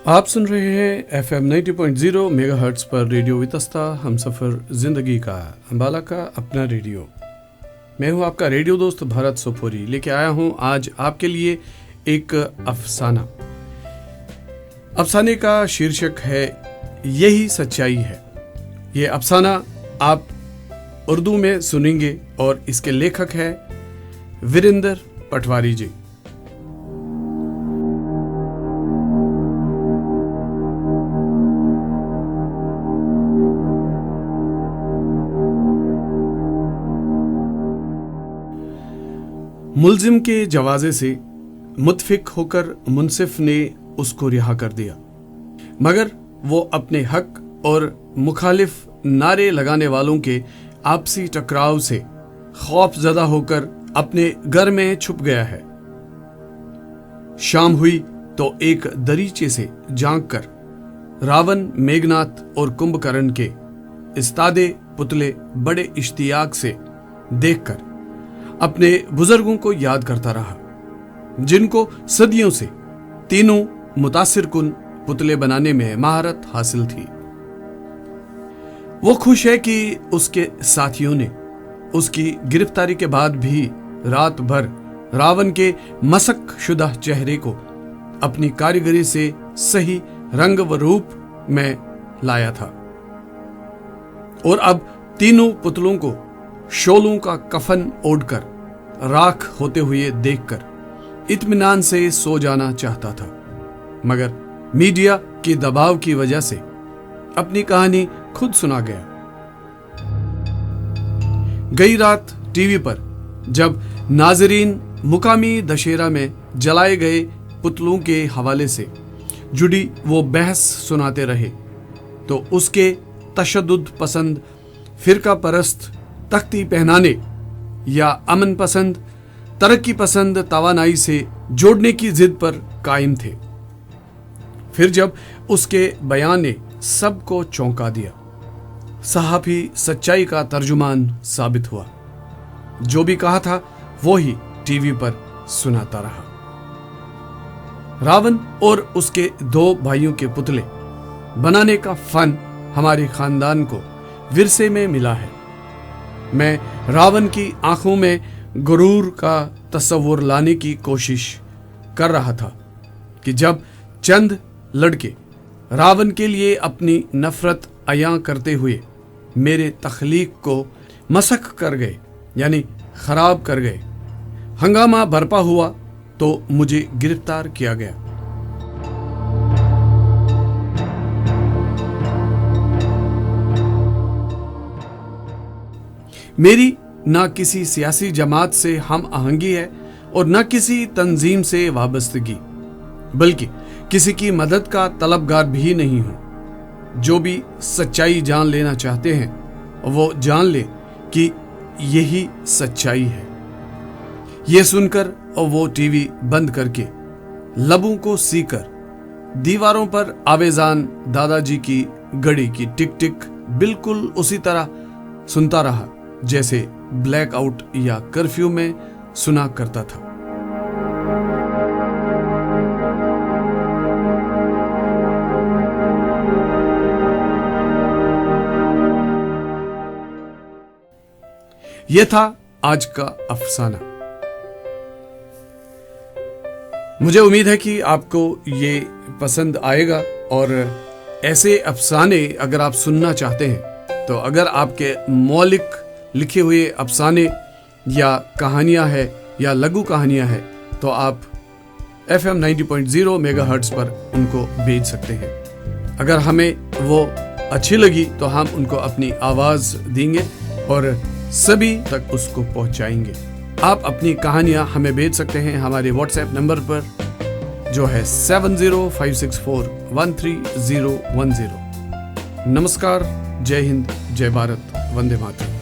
आप सुन रहे हैं FM 90.0 मेगाहर्ट्ज़ पर रेडियो वितस्ता हम सफ़र ज़िंदगी का अम्बाला का अपना रेडियो। मैं हूं आपका रेडियो दोस्त भरत सोफोरी, लेके आया हूं आज आपके लिए एक अफसाना। अफसाने का शीर्षक है यही सच्चाई है। ये अफसाना आप उर्दू में सुनेंगे और इसके लेखक है वीरेंद्र पटवारी जी। मुल्जिम के जवाजे से मुतफिक होकर मुंसिफ ने उसको रिहा कर दिया, मगर वो अपने हक और मुखालिफ नारे लगाने वालों के आपसी टकराव से खौफजदा होकर अपने घर में छुप गया है। शाम हुई तो एक दरीचे से झांक कर रावण, मेघनाथ और कुंभकर्ण के इस्तादे पुतले बड़े इश्तियाक से देखकर अपने बुजुर्गों को याद करता रहा, जिनको सदियों से तीनों मुतासिर कुन पुतले बनाने में महारत हासिल थी। वो खुश है कि उसके साथियों ने उसकी गिरफ्तारी के बाद भी रात भर रावण के मसक शुदा चेहरे को अपनी कारीगरी से सही रंग व रूप में लाया था, और अब तीनों पुतलों को शोलों का कफन ओढ़कर राख होते हुए देखकर इत्मीनान से सो जाना चाहता था, मगर मीडिया के दबाव की वजह से अपनी कहानी खुद सुना गया। गई रात टीवी पर जब नाजरीन मुकामी दशहरा में जलाए गए पुतलों के हवाले से जुड़ी वो बहस सुनाते रहे, तो उसके तशद्दुद पसंद, फिरका परस्त, तख्ती पहनाने या अमन पसंद, तरक्की पसंद तवानाई से जोड़ने की जिद पर कायम थे। फिर जब उसके बयान ने सबको चौंका दिया, सहाफी सच्चाई का तर्जुमान साबित हुआ। जो भी कहा था वो ही टीवी पर सुनाता रहा। रावण और उसके दो भाइयों के पुतले बनाने का फन हमारे खानदान को विरसे में मिला है। मैं रावण की आंखों में गुरूर का तस्वुर लाने की कोशिश कर रहा था कि जब चंद लड़के रावण के लिए अपनी नफरत अयां करते हुए मेरे तख्लीक को मसक कर गए, यानी खराब कर गए। हंगामा बरपा हुआ तो मुझे गिरफ्तार किया गया। मेरी ना किसी सियासी जमात से हम आहंगी है और न किसी तंजीम से वाबस्तगी, बल्कि किसी की मदद का तलबगार भी नहीं हूं। जो भी सच्चाई जान लेना चाहते हैं वो जान ले कि यही सच्चाई है। ये सुनकर और वो टीवी बंद करके लबों को सीकर दीवारों पर आवेजान दादाजी की घड़ी की टिक टिक बिल्कुल उसी तरह सुनता रहा जैसे ब्लैकआउट या कर्फ्यू में सुना करता था। यह था आज का अफसाना। मुझे उम्मीद है कि आपको ये पसंद आएगा, और ऐसे अफसाने अगर आप सुनना चाहते हैं तो अगर आपके मौलिक लिखे हुए अफसाने या कहानियां हैं या लघु कहानियां हैं तो आप FM 90.0 मेगाहर्ट्ज़ पर उनको भेज सकते हैं। अगर हमें वो अच्छी लगी तो हम उनको अपनी आवाज़ देंगे और सभी तक उसको पहुंचाएंगे। आप अपनी कहानियां हमें भेज सकते हैं हमारे व्हाट्सएप नंबर पर, जो है 7056413010। नमस्कार, जय हिंद, जय भारत, वंदे मातरम।